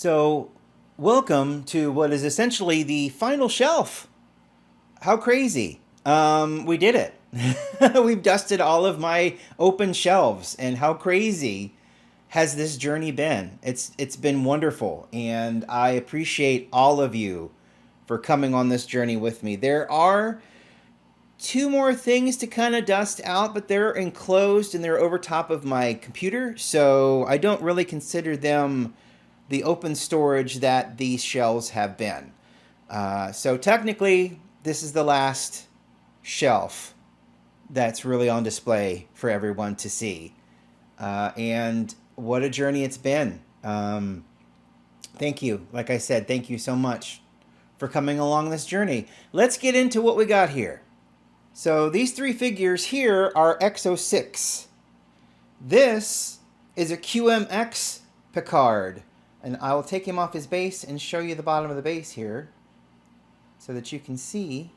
So, welcome to what is essentially the final shelf. How crazy! We did it. We've dusted all of my open shelves, and how crazy has this journey been? It's been wonderful, and I appreciate all of you for coming on this journey with me. There are two more things to kind of dust out, but they're enclosed and they're over top of my computer, so I don't really consider them the open storage that these shelves have been. So technically, this is the last shelf that's really on display for everyone to see. And what a journey it's been. Thank you. Like I said, thank you so much for coming along this journey. Let's get into what we got here. So these three figures here are XO6. This is a QMX Picard. And I will take him off his base and show you the bottom of the base here so that you can see.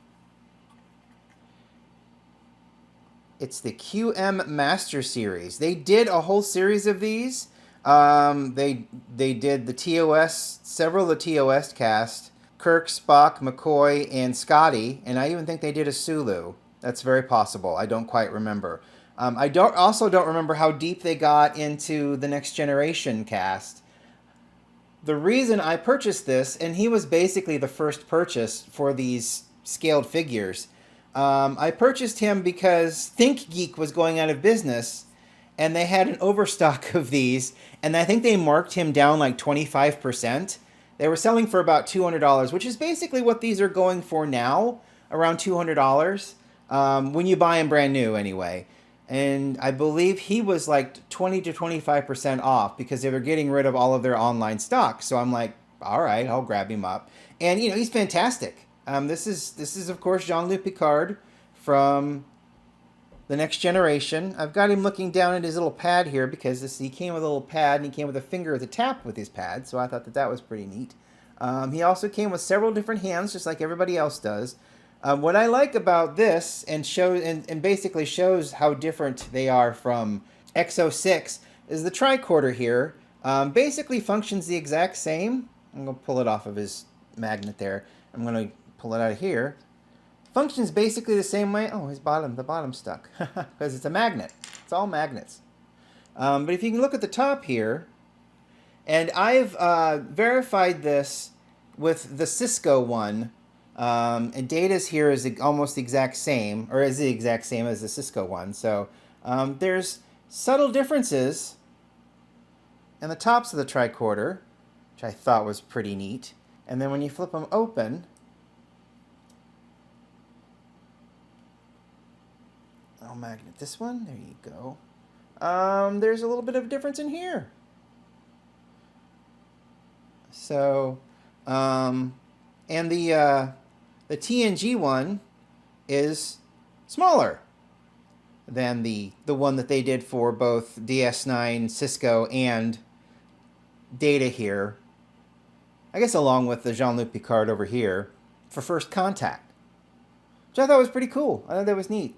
It's the QM Master Series. They did a whole series of these. They did the TOS, several of the TOS cast, Kirk, Spock, McCoy, and Scotty, and I even think they did a Sulu. That's very possible. I don't quite remember. I also don't remember how deep they got into the Next Generation cast. The reason I purchased this, and he was basically the first purchase for these scaled figures, I purchased him because ThinkGeek was going out of business, and they had an overstock of these, and I think they marked him down like 25%. They were selling for about $200, which is basically what these are going for now, around $200, when you buy them brand new anyway. And I believe he was like 20 to 25% off because they were getting rid of all of their online stock. So I'm like, all right, I'll grab him up. And, you know, he's fantastic. This is, of course, Jean-Luc Picard from The Next Generation. I've got him looking down at his little pad here because he came with a little pad and he came with a finger to tap with his pad. So I thought that was pretty neat. He also came with several different hands, just like everybody else does. What I like about this and basically shows how different they are from XO6 is the tricorder here. Basically functions the exact same. I'm going to pull it off of his magnet there. I'm going to pull it out of here. Functions basically the same way. Oh, the bottom's stuck because it's a magnet. It's all magnets. But if you can look at the top here, and I've verified this with the Cisco one. And Data's here is almost the exact same, or is the exact same as the Cisco one. So there's subtle differences in the tops of the tricorder, which I thought was pretty neat. And then when you flip them open, I'll magnet this one. There you go. There's a little bit of a difference in here. So, and the TNG one is smaller than the one that they did for both DS9, Cisco, and Data here. I guess along with the Jean-Luc Picard over here for First Contact, which I thought was pretty cool. I thought that was neat.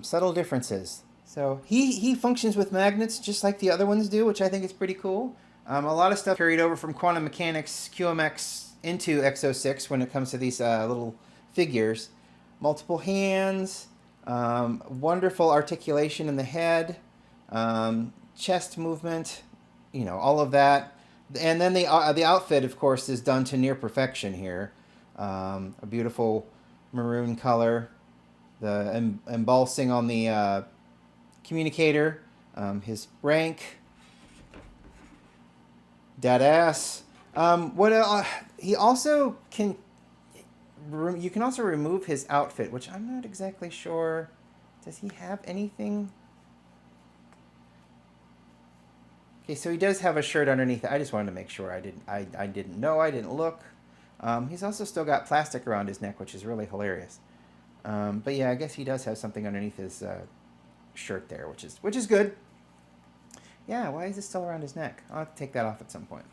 Subtle differences. So he functions with magnets just like the other ones do, which I think is pretty cool. A lot of stuff carried over from Quantum Mechanics QMX into XO6 when it comes to these little figures. Multiple hands, wonderful articulation in the head, chest movement, you know, all of that. And then the outfit, of course, is done to near perfection here. A beautiful maroon color, the embossing on the communicator, his rank, dead ass. He also can. You can also remove his outfit, which I'm not exactly sure. Does he have anything? Okay, so he does have a shirt underneath. I just wanted to make sure. I didn't know. I didn't look. He's also still got plastic around his neck, which is really hilarious. But yeah, I guess he does have something underneath his shirt there, which is good. Yeah, why is it still around his neck? I'll have to take that off at some point.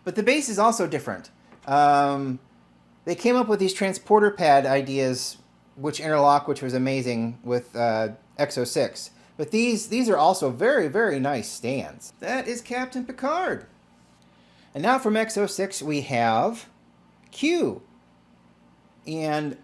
But the base is also different. They came up with these transporter pad ideas, which interlock, which was amazing with XO6. But these are also very, very nice stands. That is Captain Picard. And now from X06 we have Q. And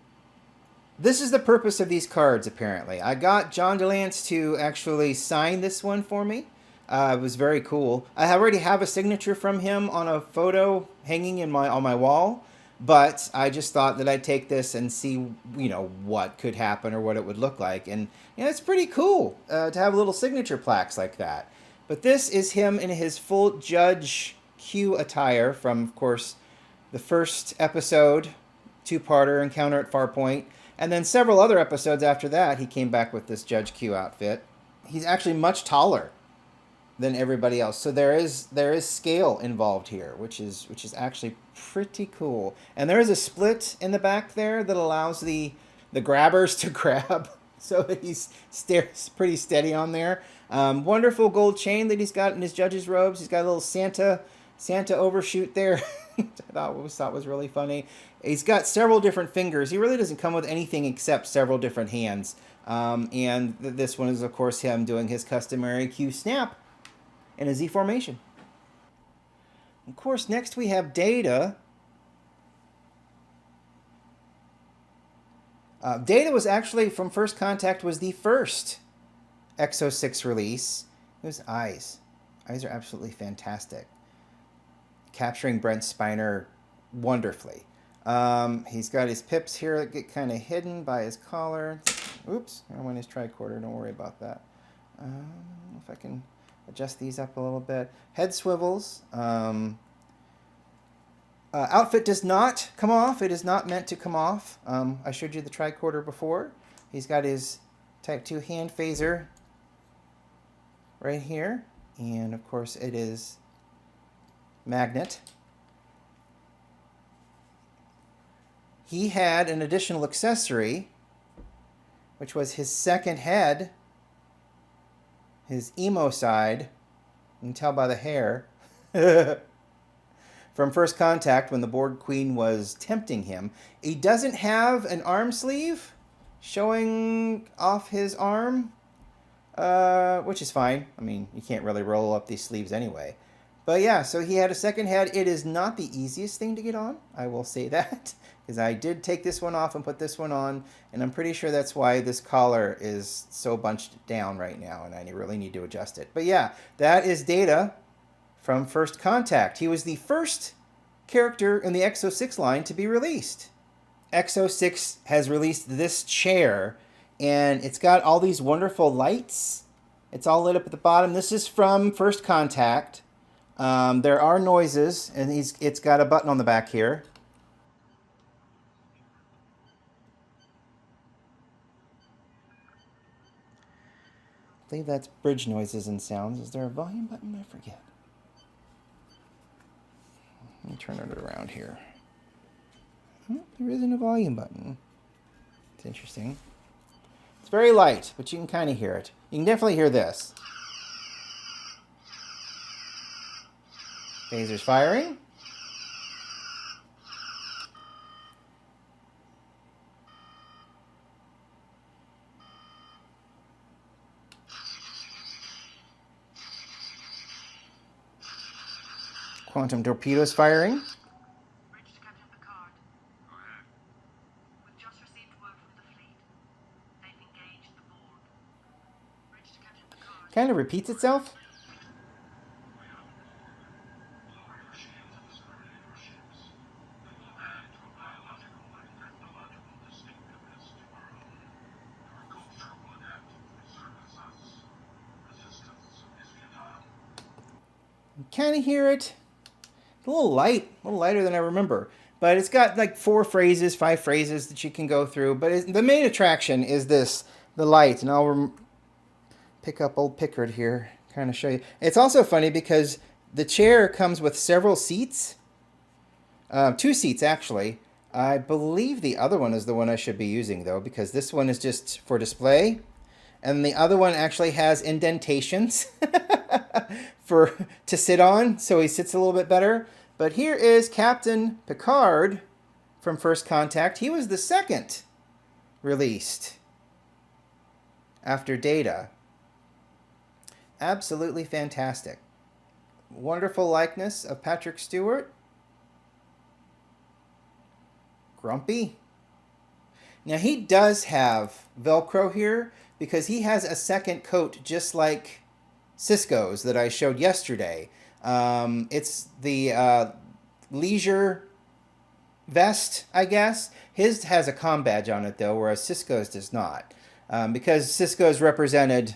this is the purpose of these cards, apparently. I got John DeLance to actually sign this one for me. It was very cool. I already have a signature from him on a photo hanging on my wall, but I just thought that I'd take this and see, what could happen or what it would look like. And it's pretty cool to have little signature plaques like that. But this is him in his full Judge Q attire from, of course, the first episode, two-parter, Encounter at Farpoint. And then several other episodes after that, he came back with this Judge Q outfit. He's actually much taller than everybody else, so there is scale involved here, which is actually pretty cool. And there is a split in the back there that allows the grabbers to grab, so that he's pretty steady on there. Wonderful gold chain that he's got in his judge's robes. He's got a little Santa overshoot there. I always thought was really funny. He's got several different fingers. He really doesn't come with anything except several different hands. And this one is, of course, him doing his customary Q snap in a Z formation. Of course, next we have Data. Data was actually, from First Contact, was the first X06 release. His eyes. Eyes are absolutely fantastic. Capturing Brent Spiner wonderfully. He's got his pips here that get kind of hidden by his collar. Oops, I went his tricorder. Don't worry about that. If I can adjust these up a little bit. Head swivels. Outfit does not come off. It is not meant to come off. I showed you the tricorder before. He's got his Type 2 hand phaser right here. And, of course, it is magnet. He had an additional accessory, which was his second head, his emo side. You can tell by the hair. From First Contact, when the Borg Queen was tempting him. He doesn't have an arm sleeve showing off his arm, which is fine. I mean, you can't really roll up these sleeves anyway. But yeah, so he had a second head. It is not the easiest thing to get on, I will say that, because I did take this one off and put this one on, and I'm pretty sure that's why this collar is so bunched down right now, and I really need to adjust it. But yeah, that is Data from First Contact. He was the first character in the X06 line to be released. X06 has released this chair, and it's got all these wonderful lights. It's all lit up at the bottom. This is from First Contact. There are noises, and it's got a button on the back here. I believe that's bridge noises and sounds. Is there a volume button? I forget. Let me turn it around here. Oh, there isn't a volume button. It's interesting. It's very light, but you can kind of hear it. You can definitely hear this. Phaser's firing. Quantum torpedoes firing. Bridge to Captain Picard. Go ahead. We've just received word from the fleet. They've engaged the Borg. Bridge to Captain Picard. Kind of repeats itself. We have a problem. Lower your shields and discriminate your ships. It will add to a biological and technological distinctiveness to our own. Your culture will adapt to service us. Resistance is futile. You kind of hear it. It's a little light, a little lighter than I remember. But it's got like 5 phrases that you can go through. But the main attraction is the light. And I'll pick up old Pickard here, kind of show you. It's also funny because the chair comes with several seats. 2 seats, actually. I believe the other one is the one I should be using, though, because this one is just for display. And the other one actually has indentations to sit on, so he sits a little bit better. But here is Captain Picard from First Contact. He was the second released after Data. Absolutely fantastic. wonderful likeness of Patrick Stewart. Grumpy. Now he does have Velcro here because he has a second coat just like Cisco's that I showed yesterday. It's the leisure vest, I guess. His has a comm badge on it though, whereas Cisco's does not. Because Cisco's represented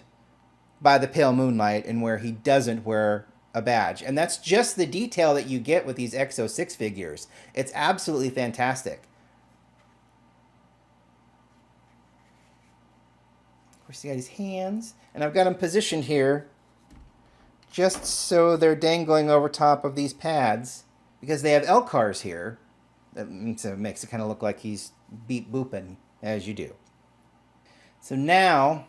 by the pale moonlight and where he doesn't wear a badge. And that's just the detail that you get with these X06 figures. It's absolutely fantastic. Of course, he got his hands. And I've got them positioned here just so they're dangling over top of these pads because they have L-cars here. So it makes it kind of look like he's beep booping as you do. So now,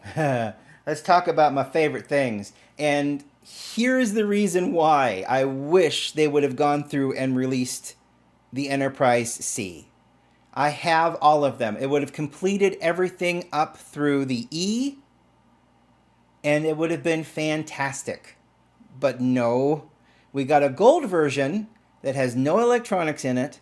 let's talk about my favorite things. And here's the reason why I wish they would have gone through and released the Enterprise C. I have all of them. It would have completed everything up through the E, and it would have been fantastic. But no, we got a gold version that has no electronics in it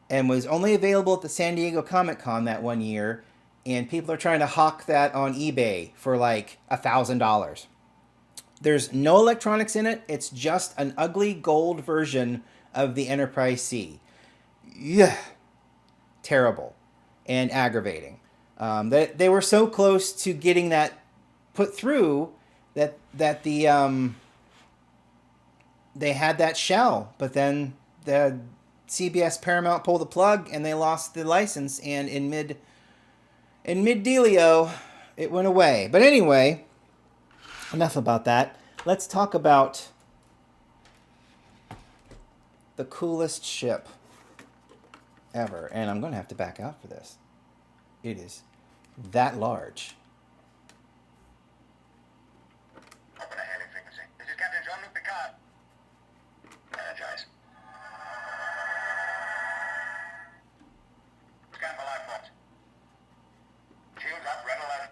and was only available at the San Diego Comic-Con that one year, and people are trying to hawk that on eBay for like $1,000. There's no electronics in it. It's just an ugly gold version of the Enterprise C. Yeah, terrible and aggravating. They were so close to getting that put through that the they had that shell, but then the CBS Paramount pulled the plug and they lost the license, and in mid dealio it went away. But anyway, enough about that. Let's talk about the coolest ship ever. And I'm going to have to back out for this. It is that large. Open a hailing frequency. This is Captain Jean-Luc Picard. Energize. Scan for life forms. Shields up, red alert.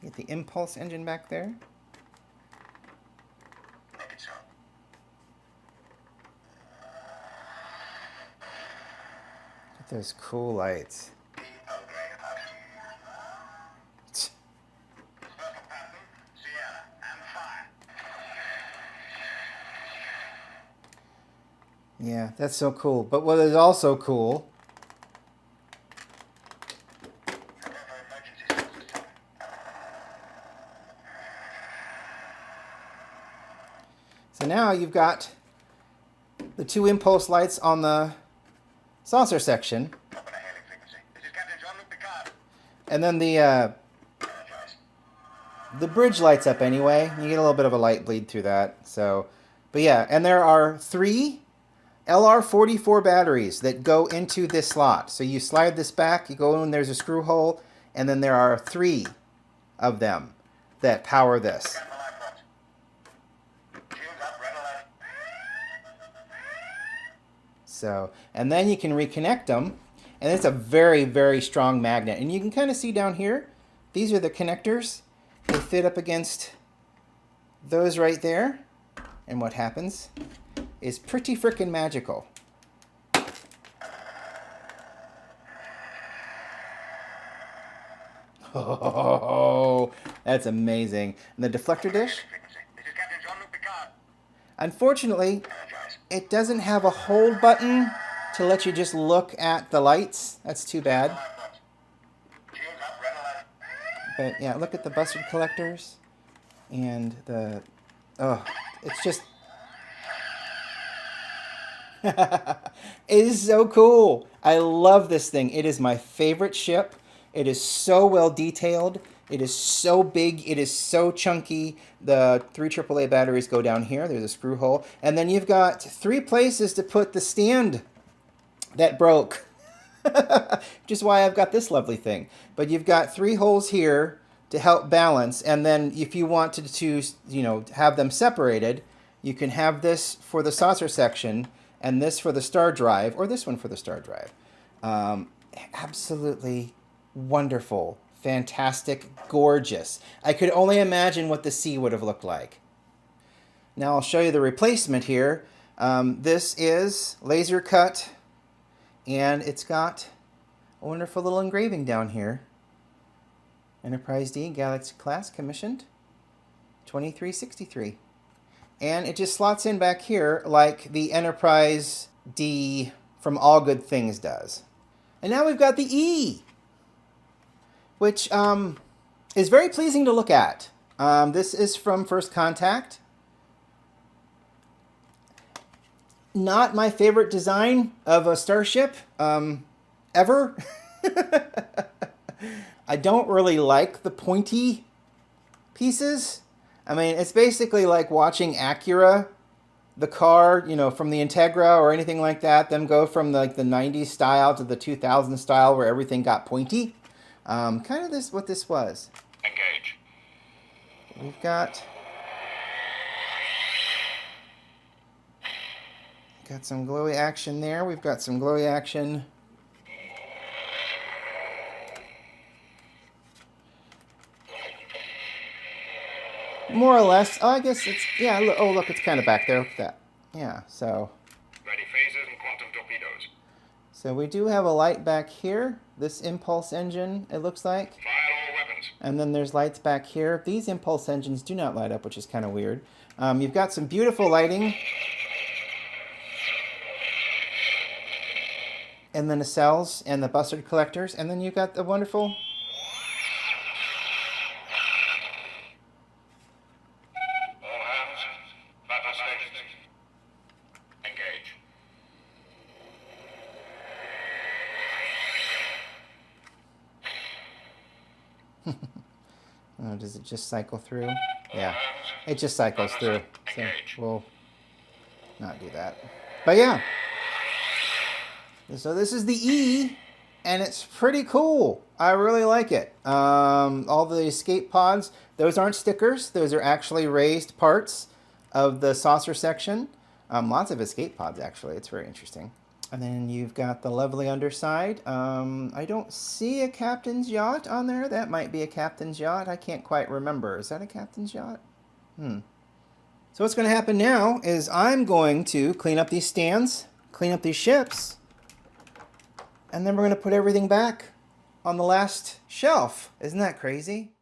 Get the impulse engine back there. Make it so. Get those cool lights. Earl Grey out. Special pattern, Sierra, and fire. Yeah, that's so cool. But what is also cool Prepare for emergency sources. so now you've got the two impulse lights on the saucer section, Open a hailing frequency. This is Captain Jean-Luc Picard. and then Energize. the bridge lights up anyway. You get a little bit of a light bleed through that. So, but yeah, and there are 3 LR44 batteries that go into this slot. So you slide this back, you go in, there's a screw hole, and then there are 3 of them that power this. Scan for life forms. Shields up, red alert. So, and then you can reconnect them, and it's a very, very strong magnet. And you can kind of see down here, these are the connectors. They fit up against those right there. And what happens is pretty frickin' magical. Oh, that's amazing. And the deflector dish, Frequency. This is Captain Jean-Luc Picard. unfortunately, Energize. it doesn't have a hold button to let you just look at the lights. That's too bad. Life forms. Shields up, red alert. But yeah, look at the busted collectors and the, oh, it's just, it is so cool. I love this thing. It is my favorite ship. It is so well detailed. It is so big. It is so chunky. The 3 AAA batteries go down here. There's a screw hole. And then you've got 3 places to put the stand that broke. Which is why I've got this lovely thing. But you've got 3 holes here to help balance. And then if you wanted to, have them separated, you can have this for the saucer section and this for the star drive, or this one for the star drive. Absolutely wonderful, fantastic, gorgeous. I could only imagine what the sea would have looked like. Now I'll show you the replacement here. This is laser cut, and it's got a wonderful little engraving down here. Enterprise D, Galaxy class, commissioned, 2363. And it just slots in back here like the Enterprise D from All Good Things does. And now we've got the E, which is very pleasing to look at. This is from First Contact. Not my favorite design of a starship ever. I don't really like the pointy pieces. I mean, it's basically like watching Acura, the car, you know, from the Integra or anything like that, them go from like the 90s style to the 2000 style where everything got pointy. Kind of this what this was. Engage. We've got some glowy action there. We've got some glowy action. More or less. Oh, I guess it's, yeah, oh, look, it's kind of back there. Look at that. Yeah, so. Ready phasers and quantum torpedoes. So we do have a light back here. This impulse engine, it looks like. Fire all weapons. And then there's lights back here. These impulse engines do not light up, which is kind of weird. You've got some beautiful lighting. And then the cells and the bustard collectors. And then you've got the wonderful... All hands. Battle stations. Engage. Oh, does it just cycle through? Yeah, it just cycles through. So we'll not do that. But yeah. So this is the E, and it's pretty cool. I really like it. All the escape pods, those aren't stickers. Those are actually raised parts of the saucer section. Lots of escape pods, actually. It's very interesting. And then you've got the lovely underside. I don't see a captain's yacht on there. That might be a captain's yacht. I can't quite remember. Is that a captain's yacht? So what's going to happen now is I'm going to clean up these stands, clean up these ships, and then we're going to put everything back on the last shelf. Isn't that crazy?